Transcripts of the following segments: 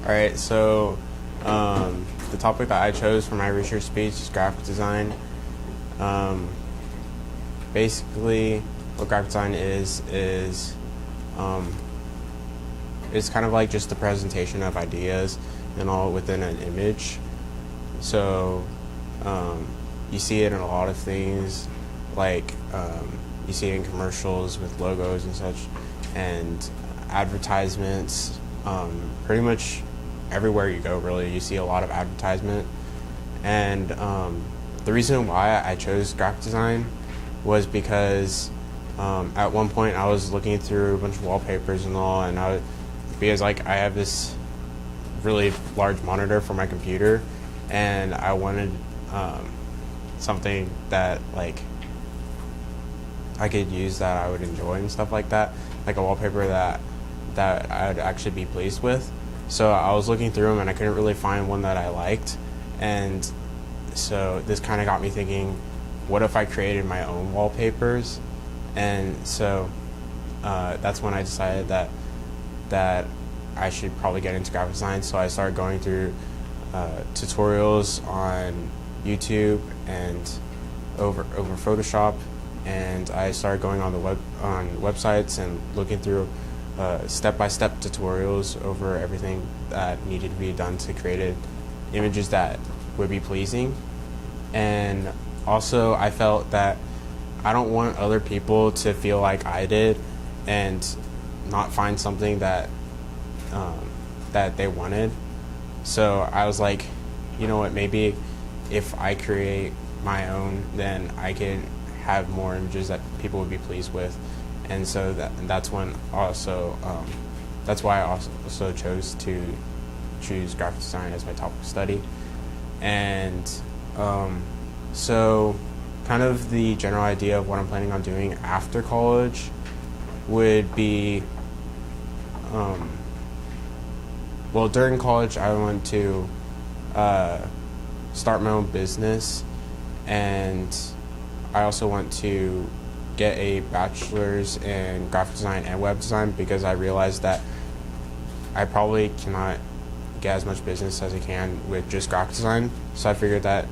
All right, so the topic that I chose for my research speech is graphic design. Um, Basically, what graphic design um, is kind of like just the presentation of ideas and all within an image. So um, you see it in a lot of things, like you see it in commercials with logos and such, and advertisements. Pretty much everywhere you go, really, you see a lot of advertisement. And the reason why I chose graphic design was because at one point I was looking through a bunch of wallpapers and all, and because like I have this really large monitor for my computer, and I wanted something that like I could use that I would enjoy and stuff like that, like a wallpaper that I'd actually be pleased with. So I was looking through them and I couldn't really find one that I liked, and so this kind of got me thinking, what if I created my own wallpapers? And so that's when I decided that I should probably get into graphic design. So I started going through tutorials on YouTube and over Photoshop, and I started going on websites and looking through step-by-step tutorials over everything that needed to be done to create images that would be pleasing. And also, I felt that I don't want other people to feel like I did and not find something that that they wanted. So I was like, you know what, maybe if I create my own, then I can have more images that people would be pleased with. And so that's when also that's why I also chose to choose graphic design as my topic of study. And so kind of the general idea of what I'm planning on doing after college would be, well, during college I want to start my own business, and I also want to get a bachelor's in graphic design and web design, because I realized that I probably cannot get as much business as I can with just graphic design. So I figured that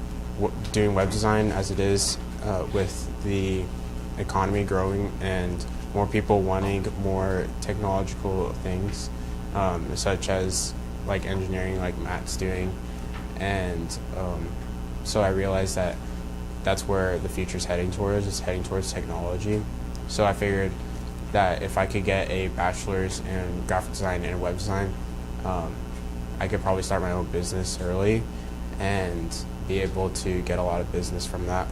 doing web design as it is, with the economy growing and more people wanting more technological things, such as like engineering, like Matt's doing, and so I realized that that's where the future's heading towards. It's heading towards technology. So I figured that if I could get a bachelor's in graphic design and web design, I could probably start my own business early and be able to get a lot of business from that.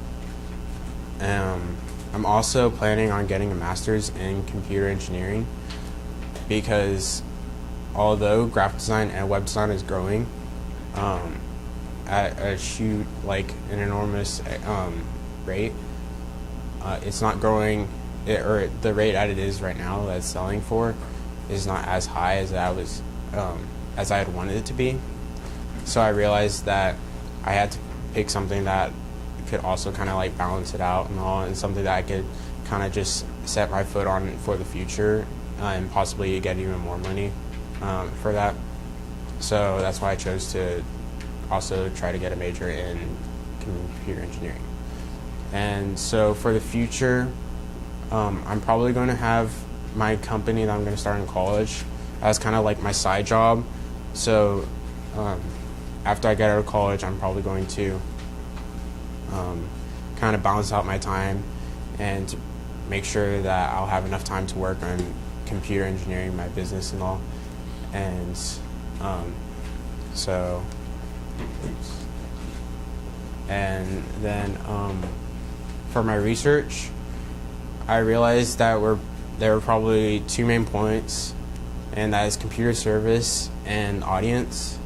I'm also planning on getting a master's in computer engineering, because although graphic design and web design is growing at like an enormous rate, it's not growing, or the rate that it is right now that it's selling for is not as high as I had wanted it to be. So I realized that I had to pick something that could also kind of like balance it out and all, and something that I could kind of just set my foot on for the future, and possibly get even more money for that. So that's why I chose to also try to get a major in computer engineering. And so for the future, I'm probably going to have my company that I'm going to start in college as kind of like my side job. So after I get out of college, I'm probably going to kind of balance out my time and make sure that I'll have enough time to work on computer engineering, my business and all. And so, and then for my research, I realized that there were probably two main points, and that is computer service and audience.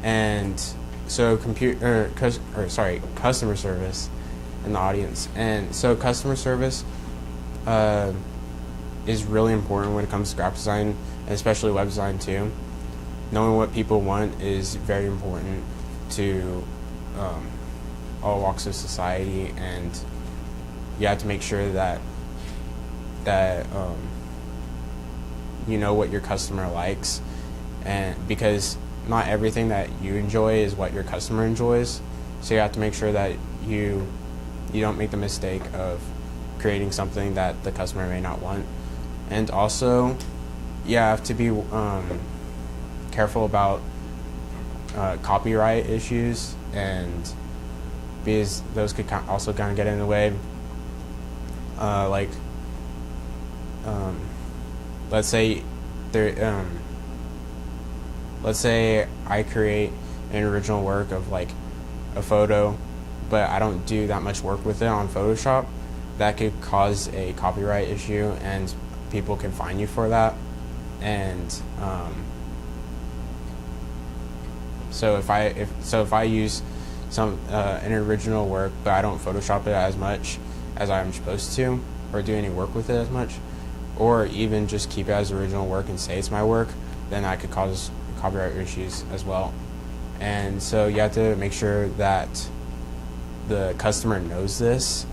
And so customer service and the audience. And so customer service is really important when it comes to graphic design, and especially web design too. Knowing what people want is very important to all walks of society, and you have to make sure that you know what your customer likes, and because not everything that you enjoy is what your customer enjoys. So you have to make sure that you don't make the mistake of creating something that the customer may not want. And also, you have to be careful about copyright issues, and because those could also kind of get in the way. Let's say let's say I create an original work of like a photo, but I don't do that much work with it on Photoshop. That could cause a copyright issue, and people can fine you for that. And so if I use an original work, but I don't Photoshop it as much as I'm supposed to, or do any work with it as much, or even just keep it as original work and say it's my work, then that could cause copyright issues as well. And so you have to make sure that the customer knows this.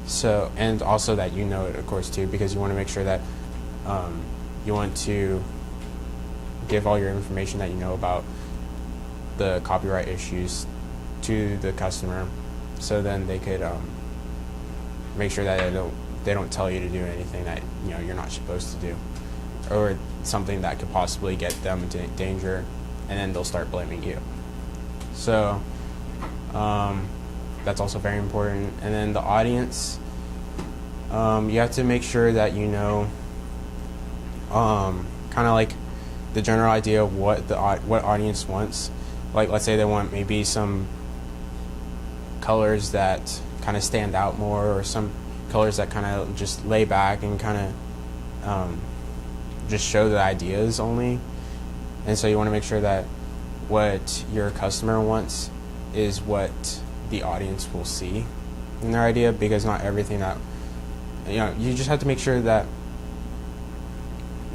So, and also that you know it, of course, too, because you want to make sure that you want to give all your information that you know about the copyright issues to the customer, so then they could make sure that they don't tell you to do anything that you're not supposed to do, or something that could possibly get them into danger, and then they'll start blaming you. So that's also very important. And then the audience, you have to make sure that you know kind of like the general idea of what audience wants. Like, let's say they want maybe some colors that kind of stand out more, or some colors that kind of just lay back and kind of just show the ideas only. And so you want to make sure that what your customer wants is what the audience will see in their idea, because not everything that you just have to make sure that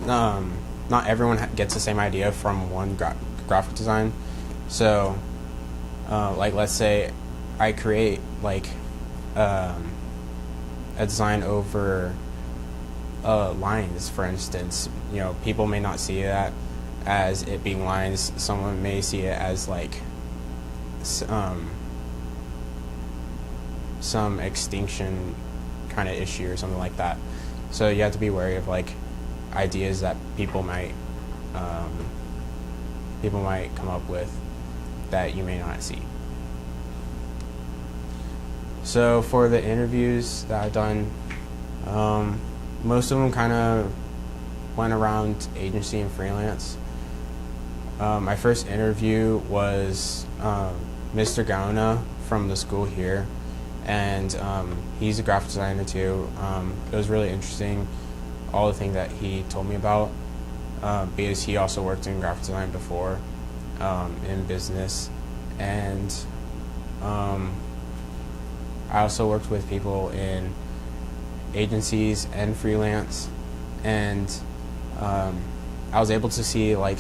not everyone gets the same idea from one graphic design. So like, let's say I create like a design over lines, for instance. People may not see that as it being lines. Someone may see it as like some extinction kind of issue or something like that. So you have to be wary of like ideas that people might come up with that you may not see. So for the interviews that I've done, most of them kind of went around agency and freelance. My first interview was Mr. Gauna from the school here, and he's a graphic designer too. It was really interesting, all the things that he told me about, because he also worked in graphic design before, in business. And I also worked with people in agencies and freelance, and I was able to see like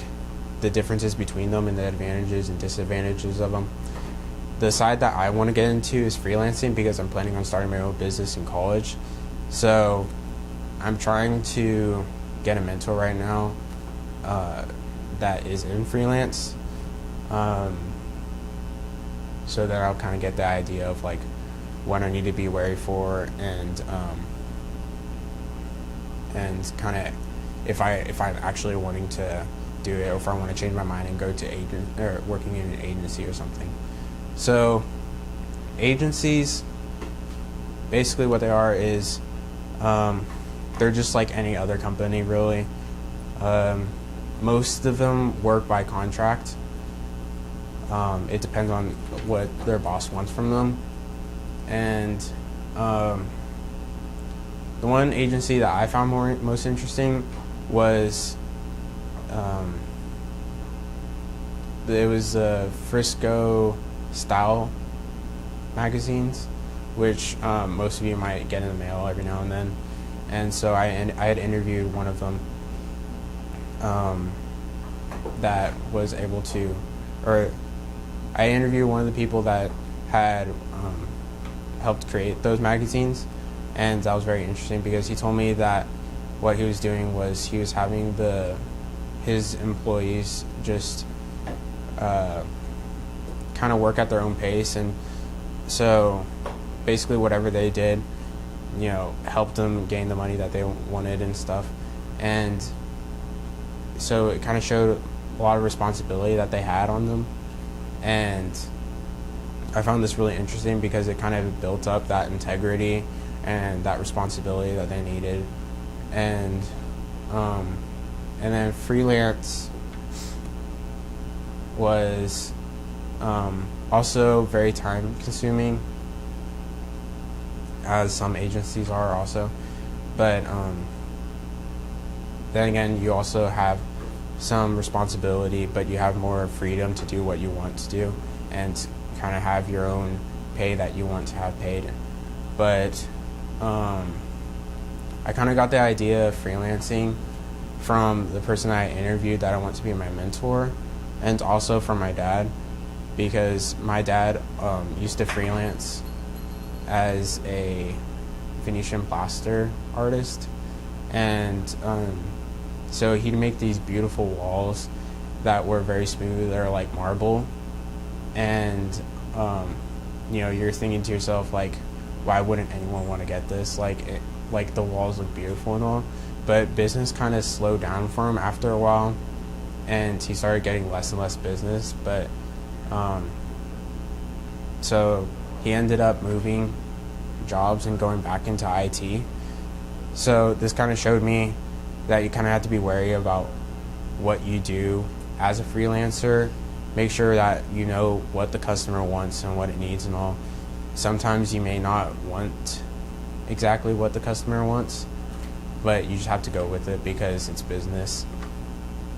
the differences between them and the advantages and disadvantages of them. The side that I want to get into is freelancing, because I'm planning on starting my own business in college. So I'm trying to get a mentor right now that is in freelance, so that I'll kind of get the idea of like what I need to be wary for, and kind of if I'm actually wanting to do it, or if I want to change my mind and go to working in an agency or something. So agencies, basically what they are is they're just like any other company, really. Most of them work by contract. It depends on what their boss wants from them. And the one agency that I found most interesting was it was Frisco Style magazines, which most of you might get in the mail every now and then. And so I had interviewed one of them that was able to, or I interviewed one of the people that had helped create those magazines, and that was very interesting, because he told me that what he was doing was he was having his employees just kind of work at their own pace, and so basically whatever they did, helped them gain the money that they wanted and stuff. And so it kind of showed a lot of responsibility that they had on them, and I found this really interesting because it kind of built up that integrity and that responsibility that they needed. And then freelance was also very time consuming, as some agencies are also, but then again, you also have some responsibility, but you have more freedom to do what you want to do and kind of have your own pay that you want to have paid. But I kind of got the idea of freelancing from the person I interviewed that I want to be my mentor, and also from my dad, because my dad used to freelance as a Venetian plaster artist, and so he'd make these beautiful walls that were very smooth. They're like marble, and you're thinking to yourself, like, why wouldn't anyone want to get this? Like the walls look beautiful and all, but business kind of slowed down for him after a while, and he started getting less and less business. But so he ended up moving jobs and going back into IT. So this kind of showed me that you kind of have to be wary about what you do as a freelancer. Make sure that you know what the customer wants and what it needs and all. Sometimes you may not want exactly what the customer wants, but you just have to go with it because it's business.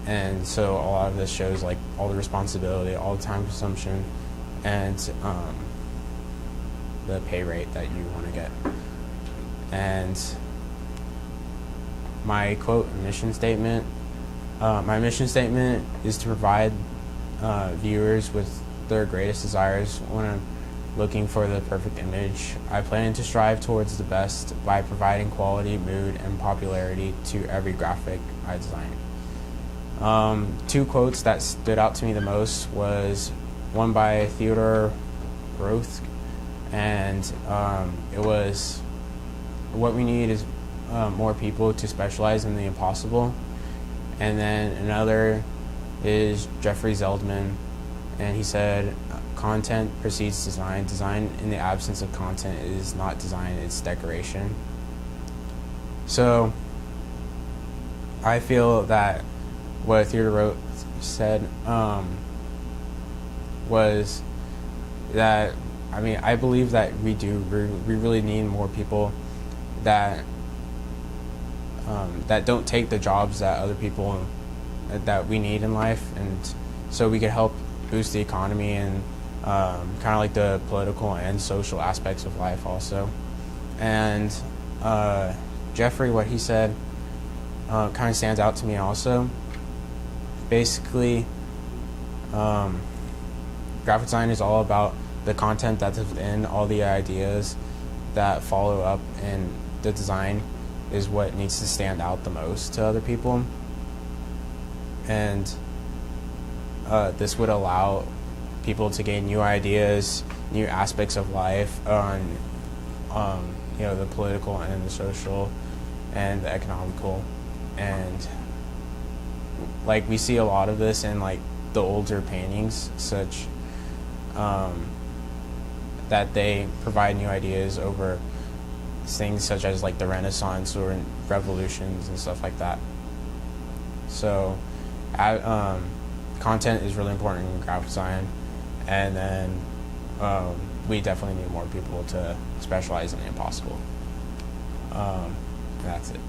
And so a lot of this shows like all the responsibility, all the time consumption, and the pay rate that you want to get. And my mission statement is to provide viewers with their greatest desires when I'm looking for the perfect image. I plan to strive towards the best by providing quality, mood, and popularity to every graphic I design. Two quotes that stood out to me the most was one by Theodore Roth, and it was, "What we need is more people to specialize in the impossible." And then another is Jeffrey Zeldman, and he said, "Content precedes design. Design in the absence of content is not design, it's decoration." So I feel that what Theodore Roth said was that, I believe that we really need more people that that don't take the jobs that other people that we need in life, and so we could help boost the economy and kind of like the political and social aspects of life also. And Jeffrey, what he said kind of stands out to me also. Basically, graphic design is all about the content that's within, all the ideas that follow up, and the design is what needs to stand out the most to other people. And this would allow people to gain new ideas, new aspects of life on the political and the social and the economical. And like we see a lot of this in like the older paintings, such that they provide new ideas over things such as like the Renaissance or revolutions and stuff like that. So content is really important in graphic design, and then we definitely need more people to specialize in the impossible. That's it.